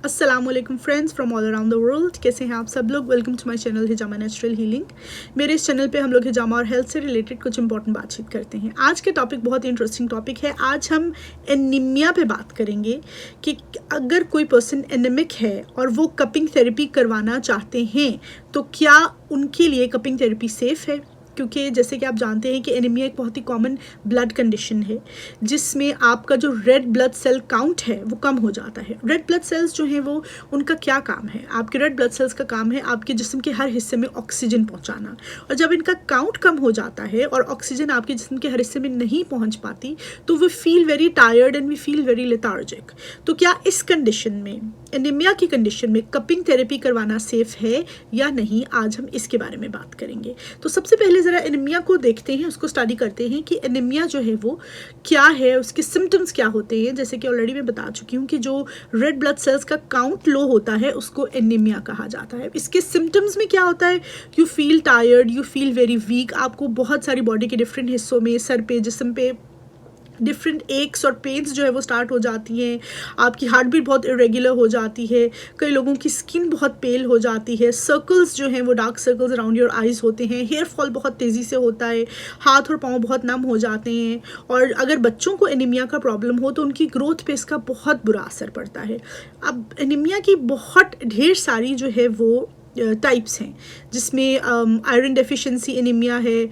अस्सलाम वालेकुम friends from all around the world. कैसे हैं आप सब लोग। Welcome to my channel Hijama natural healing. मेरे इस चैनल पे हम लोग हिजामा और हेल्थ से रिलेटेड कुछ इंपॉर्टेंट बातचीत करते हैं। आज के टॉपिक बहुत ही इंटरेस्टिंग टॉपिक है। आज हम एनीमिया पे बात करेंगे कि अगर कोई पर्सन एनेमिक है और वो कपिंग थेरेपी करवाना चाहते हैं तो क्या उनके लिए कपिंग थेरेपी सेफ़ है। क्योंकि जैसे कि आप जानते हैं कि एनीमिया एक बहुत ही कॉमन ब्लड कंडीशन है जिसमें आपका जो रेड ब्लड सेल काउंट है वो कम हो जाता है। रेड ब्लड सेल्स जो हैं वो उनका क्या काम है, आपके रेड ब्लड सेल्स का काम है आपके जिस्म के हर हिस्से में ऑक्सीजन पहुंचाना। और जब इनका काउंट कम हो जाता है और ऑक्सीजन आपके जिस्म के हर हिस्से में नहीं पहुंच पाती तो we feel very tired and we feel very lethargic. तो क्या इस कंडीशन में, एनीमिया की कंडीशन में, कपिंग थेरेपी करवाना सेफ है या नहीं, आज हम इसके बारे में बात करेंगे। तो सबसे पहले ज़रा एनीमिया को देखते हैं, उसको स्टडी करते हैं कि एनीमिया जो है वो क्या है, उसके सिम्टम्स क्या होते हैं। जैसे कि ऑलरेडी मैं बता चुकी हूँ कि जो रेड ब्लड सेल्स का काउंट लो होता है उसको एनीमिया कहा जाता है। इसके सिम्टम्स में क्या होता है, you feel tired, you feel very weak, आपको बहुत सारी बॉडी के डिफरेंट हिस्सों में, सर पे, जिस्म पे डिफरेंट एक्स और पेन्स जो है वो स्टार्ट हो जाती हैं। आपकी हार्ट बीट बहुत इरेगुलर हो जाती है। कई लोगों की स्किन बहुत पेल हो जाती है। सर्कल्स जो हैं वो dark circles around your eyes होते हैं। हेयर फॉल बहुत तेज़ी से होता है। हाथ और पाँव बहुत नम हो जाते हैं। और अगर बच्चों को एनीमिया का प्रॉब्लम हो तो उनकी ग्रोथ पे इसका बहुत बुरा असर पड़ता है। अब एनीमिया की बहुत ढेर सारी जो है वो टाइप्स हैं, जिसमें आयरन डेफिशिएंसी एनीमिया है,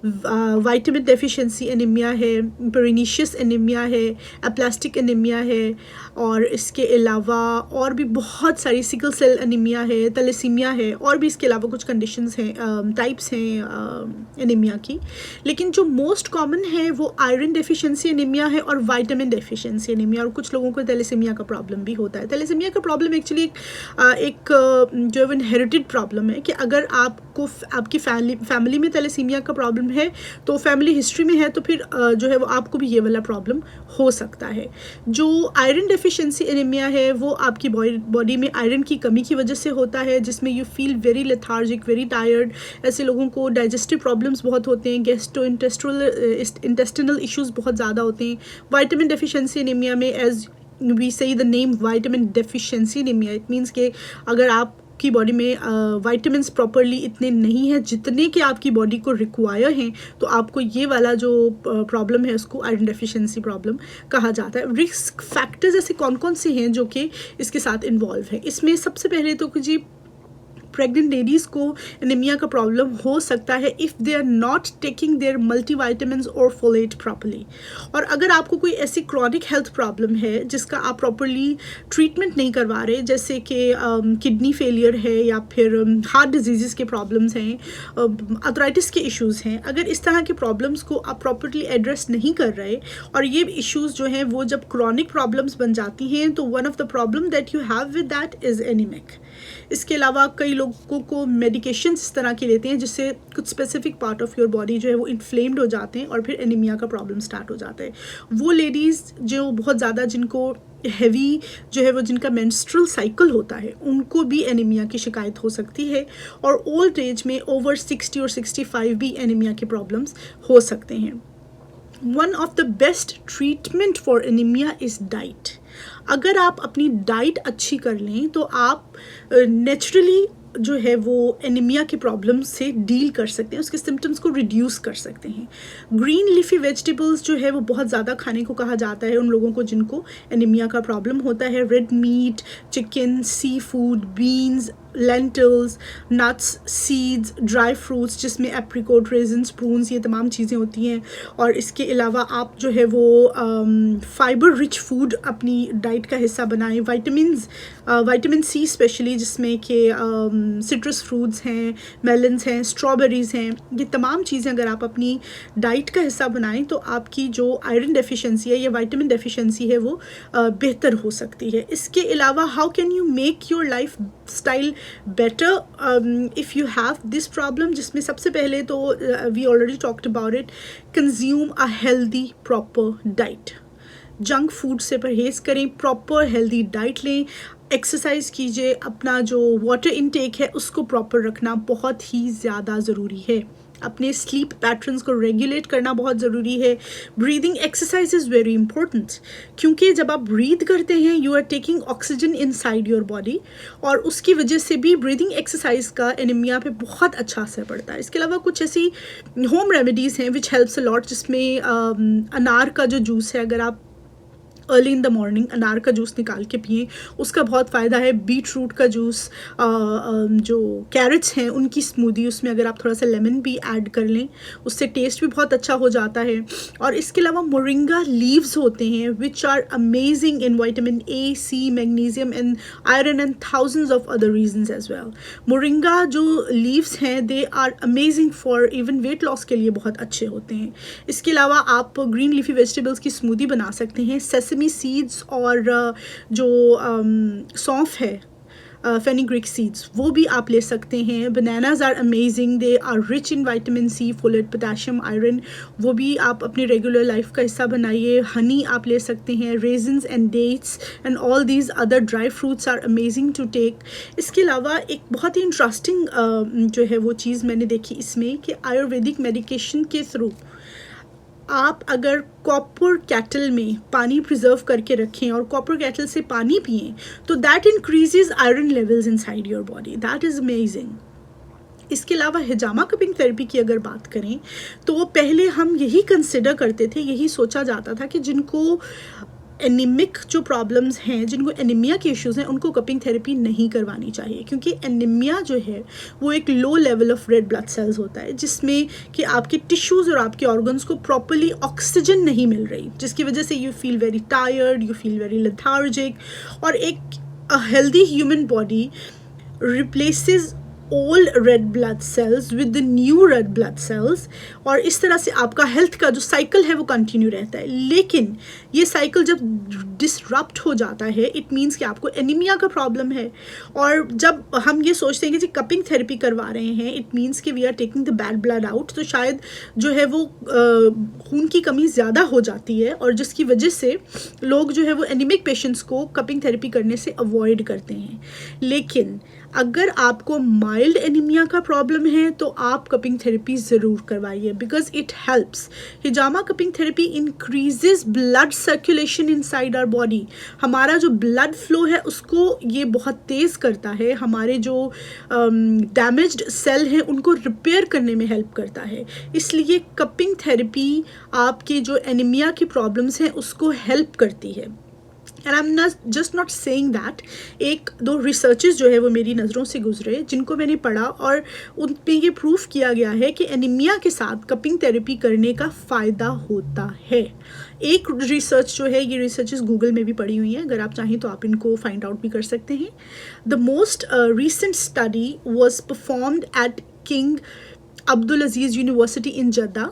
विटामिन डेफिशिएंसी एनीमिया है, पेरिनीशियस एनीमिया है, एप्लास्टिक एनीमिया है, और इसके अलावा और भी बहुत सारी, सिकल सेल एनीमिया है, थैलेसीमिया है, और भी इसके अलावा कुछ कंडीशंस हैं, टाइप्स हैं एनीमिया की। लेकिन जो मोस्ट कॉमन है वो आयरन डेफिशिएंसी एनीमिया है और विटामिन डेफिशिएंसी एनीमिया। और कुछ लोगों को थैलेसीमिया का प्रॉब्लम भी होता है। थैलेसीमिया का प्रॉब्लम एक्चुअली एक जो है इनहेरिटेड प्रॉब्लम है कि अगर आपको आपकी फैमिली में थैलेसीमिया का प्रॉब्लम है तो फैमिली हिस्ट्री में है तो फिर जो है वो आपको भी ये वाला प्रॉब्लम हो सकता है। जो आयरन डेफिशिएंसी एनीमिया है वो आपकी बॉडी में आयरन की कमी की वजह से होता है, जिसमें you feel very lethargic, very tired. ऐसे लोगों को डाइजेस्टिव प्रॉब्लम्स बहुत होते हैं, गैस्ट्रो इंटेस्टिनल इश्यूज बहुत ज़्यादा होते हैं। विटामिन डेफिशिएंसी एनीमिया में, एज वी से the name vitamin deficiency anaemia, it means के अगर आप की बॉडी में विटामिन्स प्रॉपरली इतने नहीं हैं जितने कि आपकी बॉडी को रिक्वायर हैं तो आपको ये वाला जो प्रॉब्लम है उसको आयरन डेफिशिएंसी प्रॉब्लम कहा जाता है। रिस्क फैक्टर्स ऐसे कौन कौन से हैं जो कि इसके साथ इन्वॉल्व है। इसमें सबसे पहले तो जी प्रेग्नेंट लेडीज़ को एनीमिया का प्रॉब्लम हो सकता है if they are not taking their multivitamins और फोलेट प्रॉपर्ली। और अगर आपको कोई ऐसी क्रॉनिक हेल्थ प्रॉब्लम है जिसका आप प्रॉपर्ली ट्रीटमेंट नहीं करवा रहे, जैसे कि किडनी फेलियर है या फिर हार्ट डिजीज़ के प्रॉब्लम्स हैं, आर्थराइटिस के इश्यूज़ हैं, अगर इस तरह के प्रॉब्लम्स को आप प्रॉपर्ली एड्रेस नहीं कर रहे और ये इश्यूज़ जो हैं वो जब क्रॉनिक प्रॉब्लम्स बन जाती हैं तो one of the problem that you have with that is anaemic. इसके अलावा कई लोगों को मेडिकेशन इस तरह के लेते हैं जिससे कुछ specific part of your body जो है वो इन्फ्लेम्ड हो जाते हैं और फिर एनीमिया का प्रॉब्लम स्टार्ट हो जाता है। वो लेडीज़ जो बहुत ज़्यादा, जिनको हैवी जो है वो, जिनका मेंस्ट्रुअल साइकिल होता है, उनको भी एनीमिया की शिकायत हो सकती है। और ओल्ड एज में ओवर 60 और 65 भी एनीमिया के प्रॉब्लम्स हो सकते हैं। One of the best treatment for anaemia is diet. अगर आप अपनी डाइट अच्छी कर लें तो आप नेचुरली जो है वो एनीमिया के प्रॉब्लम से डील कर सकते हैं, उसके सिम्टम्स को रिड्यूस कर सकते हैं। ग्रीन लीफी वेजिटेबल्स जो है वो बहुत ज़्यादा खाने को कहा जाता है उन लोगों को जिनको एनीमिया का प्रॉब्लम होता है। Red meat, chicken, seafood, beans, lentils, nuts, seeds, dry fruits जिसमें एप्रिकॉट, रेजिन्स, प्रून्स, ये तमाम चीज़ें होती हैं। और इसके अलावा आप जो है वो फाइबर रिच फूड अपनी डाइट का हिस्सा बनाएं। विटामिन सी स्पेशली, जिसमें कि सिट्रस फ्रूट्स हैं, मेलन्स हैं, स्ट्रॉबेरीज़ हैं, ये तमाम चीज़ें अगर आप अपनी डाइट का हिस्सा बनाएं तो आपकी जो आयरन डेफिशिएंसी है या विटामिन डेफिशिएंसी है वो बेहतर हो सकती है। इसके अलावा how can you make your lifestyle better if you have this problem, जिसमें सबसे पहले तो we already talked about it, consume a healthy proper diet. Junk food से परहेज़ करें, प्रॉपर हेल्दी डाइट लें, एक्सरसाइज कीजिए, अपना जो वाटर इनटेक है उसको प्रॉपर रखना बहुत ही ज़्यादा ज़रूरी है। अपने स्लीप पैटर्न्स को रेगुलेट करना बहुत ज़रूरी है। Breathing exercise is very important, क्योंकि जब आप ब्रीद करते हैं you are taking oxygen inside your body, और उसकी वजह से भी ब्रीदिंग एक्सरसाइज का एनीमिया पे बहुत अच्छा असर पड़ता है। इसके अलावा कुछ ऐसी होम रेमेडीज़ हैं विच हेल्प्स अ लॉट, जिसमें अनार का जो जूस है, अगर आप अर्ली इन द मॉर्निंग अनार का जूस निकाल के पिए, उसका बहुत फ़ायदा है। बीट रूट का जूस, जो कैरेट्स हैं उनकी स्मूदी, उसमें अगर आप थोड़ा सा लेमन भी ऐड कर लें उससे टेस्ट भी बहुत अच्छा हो जाता है। और इसके अलावा मोरिंगा लीव्स होते हैं which are amazing in vitamin A, C, magnesium and iron and thousands of other reasons as well. Moringa जो लीव्स हैं they are amazing for even weight loss के लिए बहुत अच्छे होते हैं। इसके अलावा आप ग्रीन लीफी वेजिटेबल्स की स्मूदी बना सकते हैं। सेसमी सीड्स और जो सौंफ है, फेनिग्रिक सीड्स, वो भी आप ले सकते हैं। Bananas are amazing, they are rich in vitamin C, folate, potassium, iron, वो भी आप अपने रेगुलर लाइफ का हिस्सा बनाइए। हनी आप ले सकते हैं। Raisins and dates and all these other dry fruits are amazing to take. इसके अलावा एक बहुत ही इंटरेस्टिंग जो है वो चीज़ मैंने देखी इसमें कि आयुर्वेदिक मेडिकेशन के थ्रू आप अगर कॉपर कैटल में पानी प्रिजर्व करके रखें और कॉपर कैटल से पानी पिएं तो that increases iron levels inside your body. That is amazing. इसके अलावा हिजामा कपिंग थेरेपी की अगर बात करें तो पहले हम यही कंसिडर करते थे, यही सोचा जाता था कि जिनको एनीमिक जो प्रॉब्लम्स हैं, जिनको एनीमिया के इश्यूज़ हैं, उनको कपिंग थेरेपी नहीं करवानी चाहिए, क्योंकि एनीमिया जो है वो एक low level of red blood cells होता है जिसमें कि आपके टिश्यूज़ और आपके ऑर्गन्स को प्रॉपरली ऑक्सीजन नहीं मिल रही, जिसकी वजह से you feel very tired, you feel very lethargic. और एक healthy human body replaces old red blood cells with the new red blood cells, और इस तरह से आपका हेल्थ का जो साइकिल है वो कंटिन्यू रहता है। लेकिन ये साइकिल जब डिसरप्ट हो जाता है इट मीन्स कि आपको एनीमिया का प्रॉब्लम है, और जब हम ये सोचते हैं कि जी कपिंग थेरेपी करवा रहे हैं इट मीन्स कि we are taking the bad blood out, तो शायद जो है वो खून की कमी ज़्यादा हो जाती है, और जिसकी वजह से लोग जो है वो एनीमिक पेशेंट्स को कपिंग थेरेपी करने से अवॉइड करते हैं। लेकिन अगर आपको माइल्ड एनीमिया का प्रॉब्लम है तो आप कपिंग थेरेपी ज़रूर करवाइए, बिकॉज इट हेल्प्स। हिजामा cupping therapy increases blood circulation inside our body. हमारा जो ब्लड फ्लो है उसको ये बहुत तेज़ करता है, हमारे जो डैमेज्ड सेल हैं उनको रिपेयर करने में हेल्प करता है। इसलिए कपिंग थेरेपी आपके जो एनीमिया की प्रॉब्लम्स हैं उसको हेल्प करती है। And I am just not saying that, एक दो रिसर्चेस जो है वो मेरी नज़रों से गुजरे जिनको मैंने पढ़ा और उन पे ये प्रूफ किया गया है कि एनीमिया के साथ कपिंग थेरेपी करने का फ़ायदा होता है। एक रिसर्च जो है, ये रिसर्चेस गूगल में भी पड़ी हुई हैं, अगर आप चाहें तो आप इनको फाइंड आउट भी कर सकते हैं। The most recent study was performed at King Abdul Aziz University in Jeddah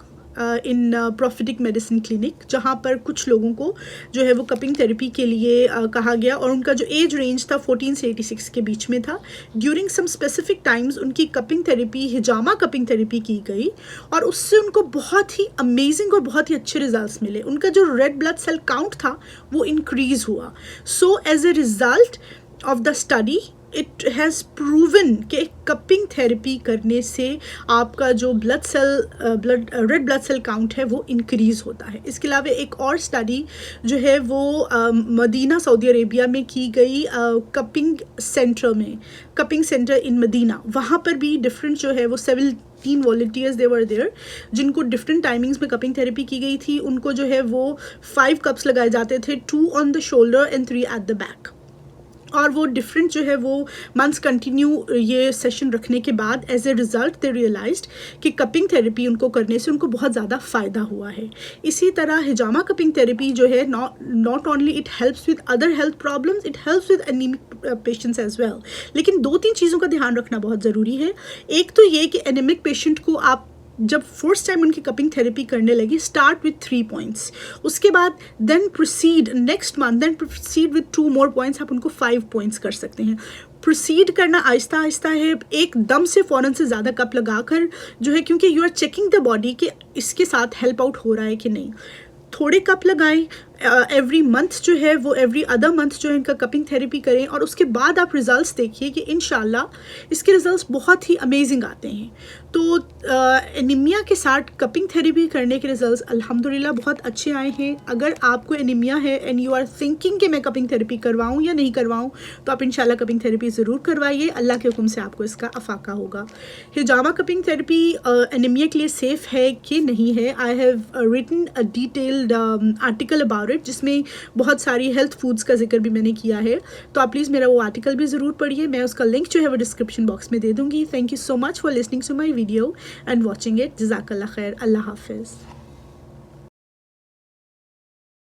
in prophetic medicine clinic, जहाँ पर कुछ लोगों को जो है वो कपिंग थेरेपी के लिए कहा गया, और उनका जो एज रेंज था 14 से 86 के बीच में था। ड्यूरिंग सम स्पेसिफिक टाइम्स उनकी कपिंग थेरेपी, हिजामा कपिंग थेरेपी की गई, और उससे उनको बहुत ही अमेजिंग और बहुत ही अच्छे रिजल्ट्स मिले। उनका जो रेड ब्लड सेल काउंट था वो इंक्रीज़ हुआ। So as a result of the study it has proven कि कपिंग थेरेपी करने से आपका जो रेड ब्लड सेल काउंट है वो इंक्रीज़ होता है। इसके अलावा एक और स्टडी जो है वो मदीना सऊदी अरेबिया में की गई, कपिंग सेंटर इन मदीना, वहाँ पर भी डिफरेंट जो है वो 17 वॉलंटियर्स दे वर देयर जिनको डिफरेंट टाइमिंग्स में कपिंग थेरेपी की गई थी। उनको जो है वो 5 कप्स लगाए जाते थे, 2 on the shoulder and 3 at the back, और वो डिफरेंट जो है वो मंथ्स कंटिन्यू ये सेशन रखने के बाद as a result they realised कि कपिंग थेरेपी उनको करने से उनको बहुत ज़्यादा फ़ायदा हुआ है। इसी तरह हिजामा कपिंग थेरेपी जो है not only it helps with other health problems, it helps with anaemic patients as well. लेकिन 2-3 चीज़ों का ध्यान रखना बहुत ज़रूरी है। एक तो ये कि एनीमिक पेशेंट को आप जब फर्स्ट टाइम उनकी कपिंग थेरेपी करने लगी, स्टार्ट विथ 3 पॉइंट्स, उसके बाद then proceed next month, then proceed with 2 more points, आप उनको 5 पॉइंट्स कर सकते हैं। प्रोसीड करना आहिस्ता आहिस्ता है, एकदम से फ़ौरन से ज़्यादा कप लगाकर जो है, क्योंकि you are checking the body कि इसके साथ हेल्प आउट हो रहा है कि नहीं। थोड़े कप लगाएं, एवरी मंथ जो है वो एवरी अदर मंथ जो है इनका कपिंग थेरेपी करें, और उसके बाद आप रिज़ल्ट्स देखिए कि इंशाल्लाह इसके रिज़ल्ट्स बहुत ही अमेजिंग आते हैं। तो एनीमिया के साथ कपिंग थेरेपी करने के रिज़ल्ट्स अल्हम्दुलिल्लाह बहुत अच्छे आए हैं। अगर आपको एनीमिया है एंड यू आर थिंकिंग कि मैं कपिंग थेरेपी करवाऊँ या नहीं करवाऊँ, तो आप इंशाल्लाह कपिंग थेरेपी ज़रूर करवाइए, अल्लाह के हुक्म से आपको इसका अफाका होगा। हिजामा कपिंग थेरेपी एनीमिया के लिए सेफ़ है कि नहीं है, I have written a detailed article about it, जिसमें बहुत सारी हेल्थ फूड्स का जिक्र भी मैंने किया है। तो आप प्लीज़ मेरा वो आर्टिकल भी ज़रूर पढ़िए, मैं उसका लिंक जो है वो डिस्क्रिप्शन बॉक्स में दे दूँगी। Thank you so much for listening to my video and watching it. जज़ाकल्लाह खैर। अल्लाह हाफिज़।